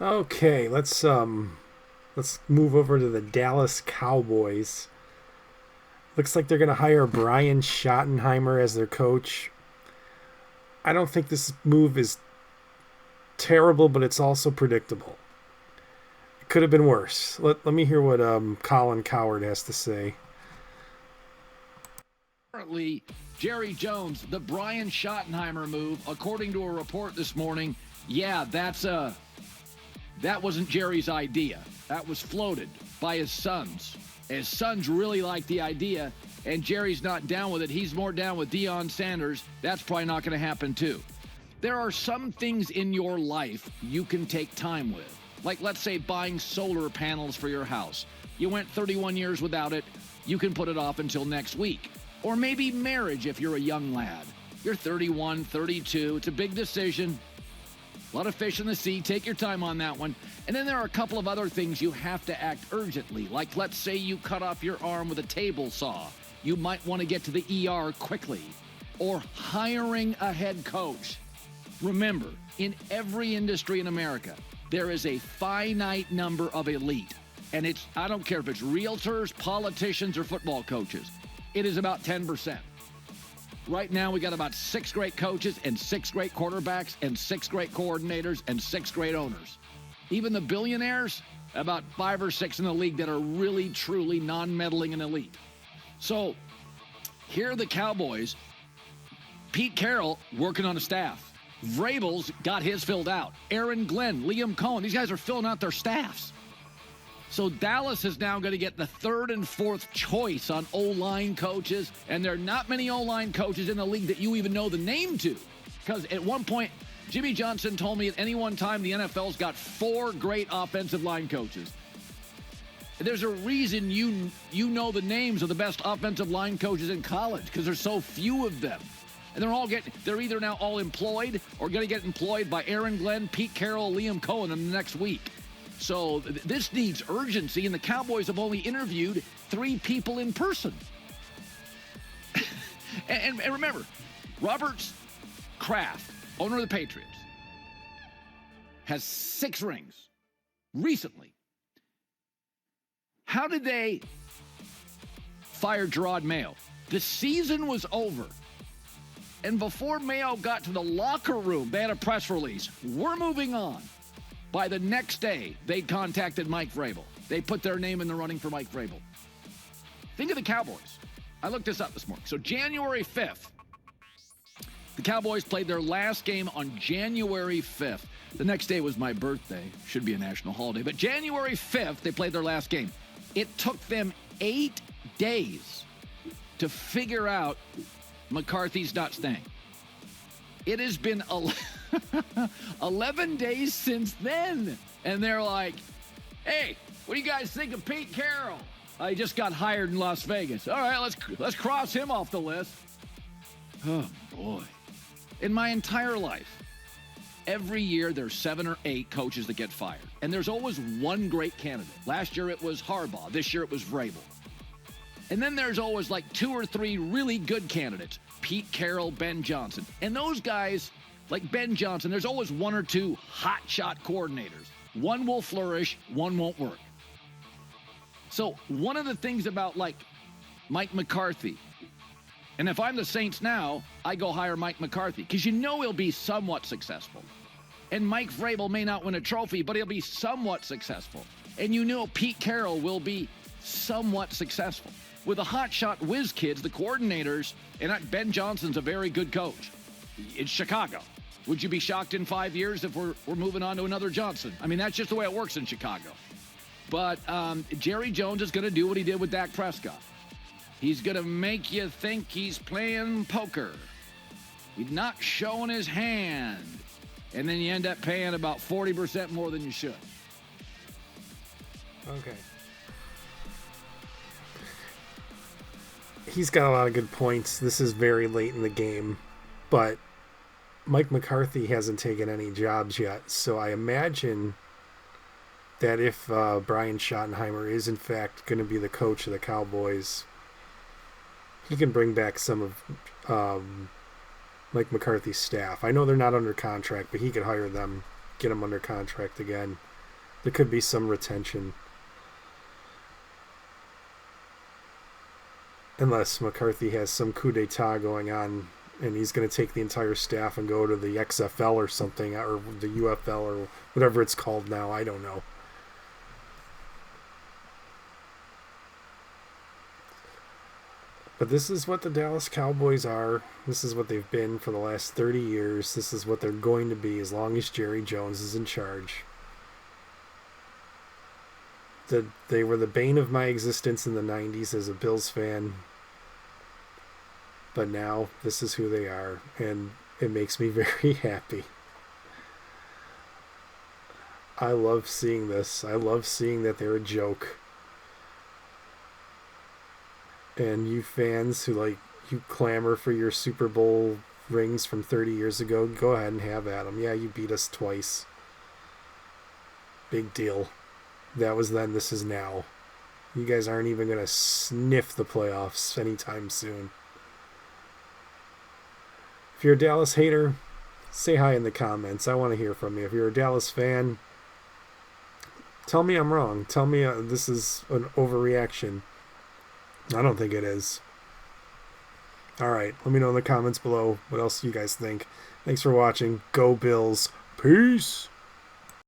Okay, let's move over to the Dallas Cowboys. Looks like they're going to hire Brian Schottenheimer as their coach. I don't think this move is terrible, but it's also predictable. It could have been worse. Let me hear what Colin Cowherd has to say. Currently, Jerry Jones, the Brian Schottenheimer move, according to a report this morning, that wasn't Jerry's idea. That was floated by his sons. His sons really like the idea, and Jerry's not down with it. He's more down with Deion Sanders. That's probably not going to happen, too. There are some things in your life you can take time with. Like, let's say, buying solar panels for your house. You went 31 years without it. You can put it off until next week. Or maybe marriage if you're a young lad. You're 31, 32. It's a big decision. A lot of fish in the sea. Take your time on that one. And then there are a couple of other things you have to act urgently. Like, let's say you cut off your arm with a table saw. You might want to get to the ER quickly. Or hiring a head coach. Remember, in every industry in America, there is a finite number of elite. And I don't care if it's realtors, politicians, or football coaches. It is about 10%. Right now, we got about 6 great coaches and 6 great quarterbacks and 6 great coordinators and 6 great owners. Even the billionaires, about 5 or 6 in the league that are really, truly non-meddling and elite. So here are the Cowboys. Pete Carroll working on a staff. Vrabel's got his filled out. Aaron Glenn, Liam Cohen, these guys are filling out their staffs. So Dallas is now going to get the 3rd and 4th choice on O-line coaches, and there are not many O-line coaches in the league that you even know the name to. Because at one point, Jimmy Johnson told me at any one time the NFL's got 4 great offensive line coaches. There's a reason you know the names of the best offensive line coaches in college, because there's so few of them. And they're either now all employed or going to get employed by Aaron Glenn, Pete Carroll, Liam Cohen in the next week. So this needs urgency, and the Cowboys have only interviewed 3 people in person. and remember, Robert Kraft, owner of the Patriots, has 6 rings recently. How did they fire Gerard Mayo? The season was over. And before Mayo got to the locker room, they had a press release. We're moving on. By the next day, they contacted Mike Vrabel. They put their name in the running for Mike Vrabel. Think of the Cowboys. I looked this up this morning. So January 5th, the Cowboys played their last game on January 5th. The next day was my birthday. Should be a national holiday. But January 5th, they played their last game. It took them 8 days to figure out McCarthy's not staying. It has been 11 days since then. And they're like, hey, what do you guys think of Pete Carroll? I just got hired in Las Vegas. All right, let's cross him off the list. Oh, boy. In my entire life, every year there's 7 or 8 coaches that get fired. And there's always one great candidate. Last year it was Harbaugh. This year it was Vrabel. And then there's always like 2 or 3 really good candidates. Pete Carroll, Ben Johnson. And those guys, like Ben Johnson, there's always 1 or 2 hotshot coordinators. One will flourish, one won't work. So one of the things about like Mike McCarthy, and if I'm the Saints now, I go hire Mike McCarthy because you know he'll be somewhat successful. And Mike Vrabel may not win a trophy, but he'll be somewhat successful. And you know Pete Carroll will be somewhat successful. With the hotshot whiz kids, the coordinators, and Ben Johnson's a very good coach. It's Chicago. Would you be shocked in 5 years if we're moving on to another Johnson? I mean, that's just the way it works in Chicago. But Jerry Jones is going to do what he did with Dak Prescott. He's going to make you think he's playing poker. He's not showing his hand. And then you end up paying about 40% more than you should. Okay. He's got a lot of good points. This is very late in the game, but Mike McCarthy hasn't taken any jobs yet, so I imagine that if Brian Schottenheimer is in fact going to be the coach of the Cowboys, he can bring back some of Mike McCarthy's staff. I know they're not under contract, but he could hire them get him under contract again. There could be some retention. Unless McCarthy has some coup d'etat going on and he's going to take the entire staff and go to the XFL or something, or the UFL or whatever it's called now. I don't know. But this is what the Dallas Cowboys are. This is what they've been for the last 30 years. This is what they're going to be as long as Jerry Jones is in charge. They were the bane of my existence in the 90s as a Bills fan. But now this is who they are, and it makes me very happy. I love seeing this. I love seeing that they're a joke. And you fans who you clamor for your Super Bowl rings from 30 years ago, go ahead and have at them. Yeah, you beat us twice. Big deal. That was then, this is now. You guys aren't even going to sniff the playoffs anytime soon. If you're a Dallas hater, say hi in the comments. I want to hear from you. If you're a Dallas fan, tell me I'm wrong. Tell me this is an overreaction. I don't think it is. All right, let me know in the comments below what else you guys think. Thanks for watching. Go Bills. Peace.